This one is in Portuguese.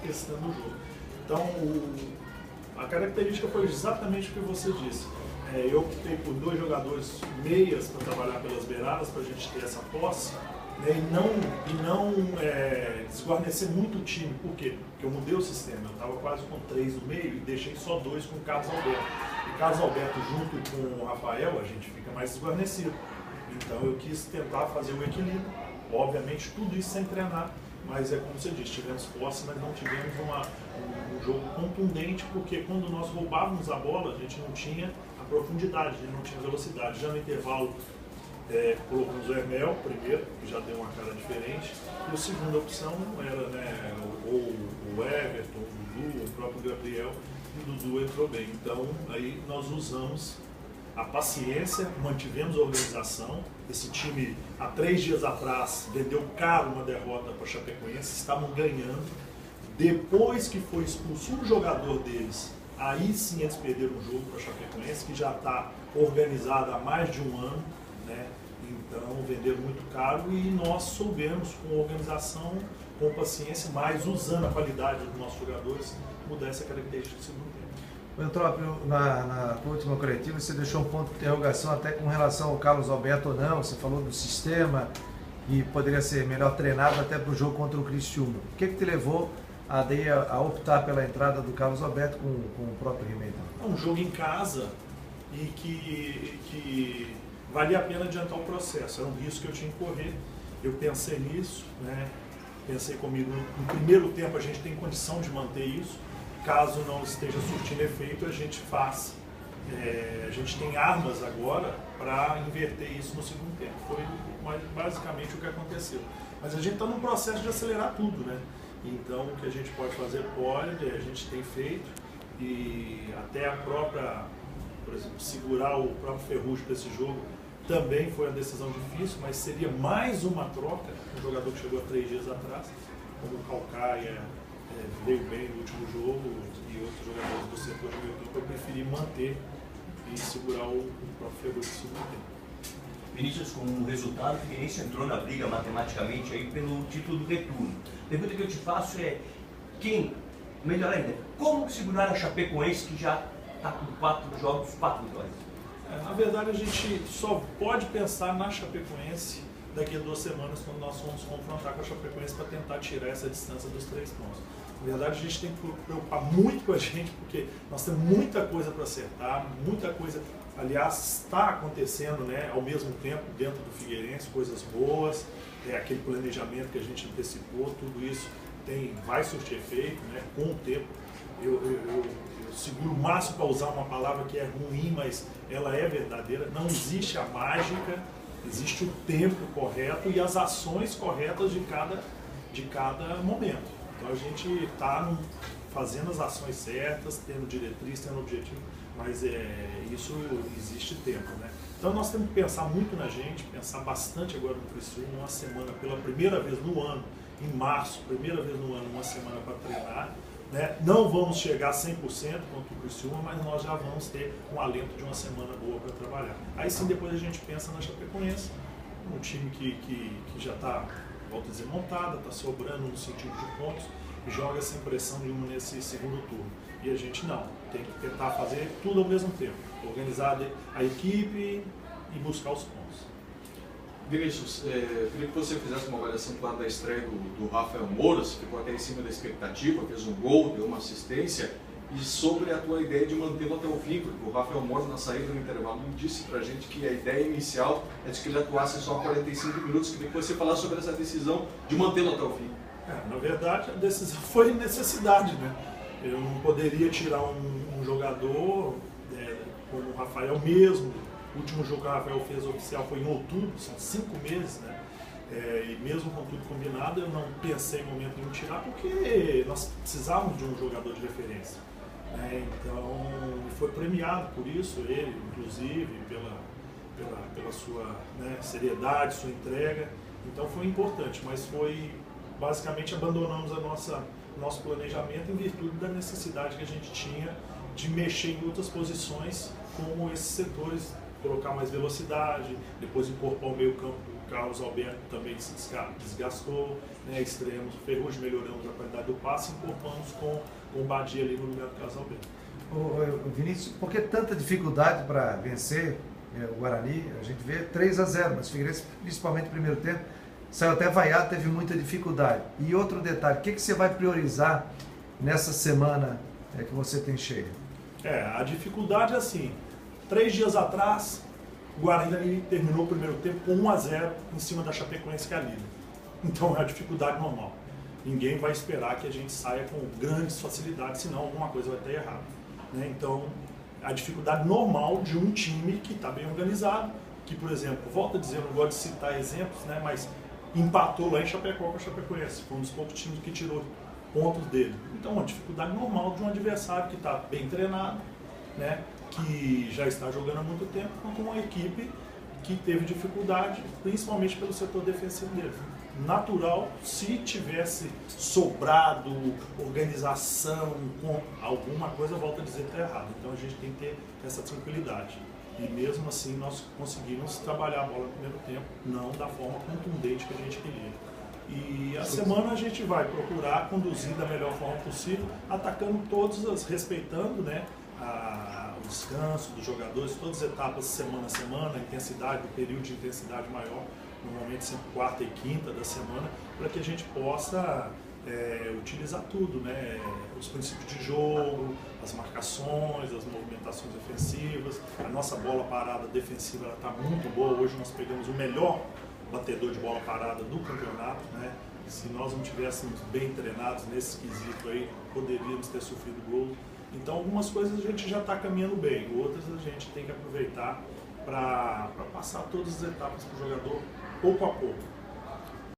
orquestrando o jogo. Então, a característica foi exatamente o que você disse. Eu optei por 2 jogadores meias para trabalhar pelas beiradas, para a gente ter essa posse, né, e não desguarnecer muito o time. Por quê? Porque eu mudei o sistema. Eu estava quase com 3 no meio e deixei só 2 com o Carlos Alberto. E Carlos Alberto junto com o Rafael, a gente fica mais desguarnecido. Então eu quis tentar fazer o equilíbrio. Obviamente tudo isso sem treinar, mas é como você disse, tivemos posse, mas não tivemos um jogo contundente, porque quando nós roubávamos a bola, a gente não tinha a profundidade, a gente não tinha velocidade. Já no intervalo, colocamos o Hermel primeiro, que já deu uma cara diferente, e a segunda opção era, né, ou o Everton, o Dudu, o próprio Gabriel, e o Dudu entrou bem. Então aí nós usamos a paciência, mantivemos a organização. Esse time, há 3 dias atrás, vendeu caro uma derrota para a Chapecoense, estavam ganhando. Depois que foi expulso um jogador deles, aí sim eles perderam o jogo para a Chapecoense, que já está organizada há mais de um ano, né? Então venderam muito caro e nós soubemos, com organização, com paciência, mas usando a qualidade dos nossos jogadores, mudar essa característica do segundo tempo. Eutrópio, na última coletiva você deixou um ponto de interrogação até com relação ao Carlos Alberto ou não. Você falou do sistema e poderia ser melhor treinado até para o jogo contra o Criciúma. O que te levou a optar pela entrada do Carlos Alberto com o próprio He-Man? É um jogo em casa e que valia a pena adiantar o processo. Era um risco que eu tinha que correr. Eu pensei nisso, né? Pensei comigo, no primeiro tempo a gente tem condição de manter isso. Caso não esteja surtindo efeito, a gente faz. A gente tem armas agora para inverter isso no segundo tempo. Foi basicamente o que aconteceu. Mas a gente está num processo de acelerar tudo, né? Então o que a gente pode fazer, a gente tem feito. E até a própria, por exemplo, segurar o próprio Ferrugem para esse jogo também foi uma decisão difícil, mas seria mais uma troca. Um jogador que chegou há 3 dias atrás, como o Calcaia, veio bem no último jogo, e outros jogadores do setor de meio campo, eu preferi manter e segurar o próprio Ferrugem no segundo tempo. Vinícius, como resultado, o Figueirense entrou na briga matematicamente aí pelo título do retorno. A pergunta que eu te faço é, melhor ainda, como segurar a Chapecoense, que já está com 4 jogos, 4 vitórias? Na verdade, a gente só pode pensar na Chapecoense daqui a 2 semanas, quando nós vamos confrontar com a Chapecoense para tentar tirar essa distância dos 3 pontos. Na verdade, a gente tem que preocupar muito com a gente, porque nós temos muita coisa para acertar, muita coisa, aliás, está acontecendo, né, ao mesmo tempo dentro do Figueirense, coisas boas, aquele planejamento que a gente antecipou, tudo isso vai surtir efeito, né, com o tempo. Eu seguro o máximo para usar uma palavra que é ruim, mas ela é verdadeira. Não existe a mágica, existe o tempo correto e as ações corretas de cada momento. Então a gente está fazendo as ações certas, tendo diretriz, tendo objetivo, mas isso existe tempo, né? Então nós temos que pensar muito na gente, pensar bastante agora no Criciúma, uma semana pela primeira vez no ano, em março, primeira vez no ano, uma semana para treinar. Né? Não vamos chegar a 100% contra o Criciúma, mas nós já vamos ter um alento de uma semana boa para trabalhar. Aí sim, depois a gente pensa na Chapecoense, um time que já está, volto a dizer, montada, está sobrando no sentido de pontos, e joga sem pressão nenhuma nesse segundo turno. E a gente não, tem que tentar fazer tudo ao mesmo tempo, organizar a equipe e buscar os pontos. Vinícius, queria que você fizesse uma avaliação claro da estreia do Rafael Moura, você ficou até em cima da expectativa, fez um gol, deu uma assistência, e sobre a tua ideia de mantê-lo até o fim, porque o Rafael Moura, na saída do intervalo, disse pra gente que a ideia inicial é de que ele atuasse só 45 minutos. Queria que você falasse sobre essa decisão de mantê-lo até o fim. Na verdade, a decisão foi necessidade, né? Eu não poderia tirar um jogador como o Rafael mesmo. O último jogo que o Rafael fez oficial foi em outubro, são 5 meses, né? E mesmo com tudo combinado, eu não pensei em momento nenhum tirar, porque nós precisávamos de um jogador de referência. Então, foi premiado por isso, ele, inclusive, pela sua seriedade, sua entrega. Então foi importante, mas basicamente abandonamos nosso planejamento em virtude da necessidade que a gente tinha de mexer em outras posições, como esses setores, colocar mais velocidade, depois incorporar o meio campo Carlos Alberto também se desgastou, né? Estreamos o Ferrugem, melhoramos a qualidade do passe e incorporamos com o Badia ali no lugar do Carlos Alberto. Vinícius, por que tanta dificuldade para vencer o Guarani? A gente vê 3-0, mas o Figueirense, principalmente no primeiro tempo, saiu até vaiado, teve muita dificuldade. E outro detalhe, o que você vai priorizar nessa semana que você tem cheia? A dificuldade é assim, 3 dias atrás, o Guarani terminou o primeiro tempo com 1-0 em cima da Chapecoense, que é a líder. Então é a dificuldade normal. Ninguém vai esperar que a gente saia com grandes facilidades, senão alguma coisa vai estar errada, né? Então, a dificuldade normal de um time que está bem organizado, que, por exemplo, volto a dizer, eu não gosto de citar exemplos, né, mas empatou lá em Chapecó com a Chapecoense, foi um dos poucos times que tirou pontos dele. Então, a dificuldade normal de um adversário que está bem treinado, né, que já está jogando há muito tempo, contra uma equipe que teve dificuldade, principalmente pelo setor defensivo dele. Natural, se tivesse sobrado organização, com alguma coisa, volto a dizer que está errado. Então a gente tem que ter essa tranquilidade. E mesmo assim nós conseguimos trabalhar a bola no primeiro tempo, não da forma contundente que a gente queria. E a semana a gente vai procurar conduzir da melhor forma possível, atacando todas, respeitando, né, o descanso dos jogadores, todas as etapas, semana a semana, a intensidade, o período de intensidade maior, normalmente sempre quarta e quinta da semana, para que a gente possa utilizar tudo, né? Os princípios de jogo, as marcações, as movimentações ofensivas, a nossa bola parada defensiva está muito boa. Hoje nós pegamos o melhor batedor de bola parada do campeonato, né? Se nós não tivéssemos bem treinados nesse quesito aí, poderíamos ter sofrido gol. Então algumas coisas a gente já está caminhando bem, outras a gente tem que aproveitar para passar todas as etapas para o jogador pouco a pouco.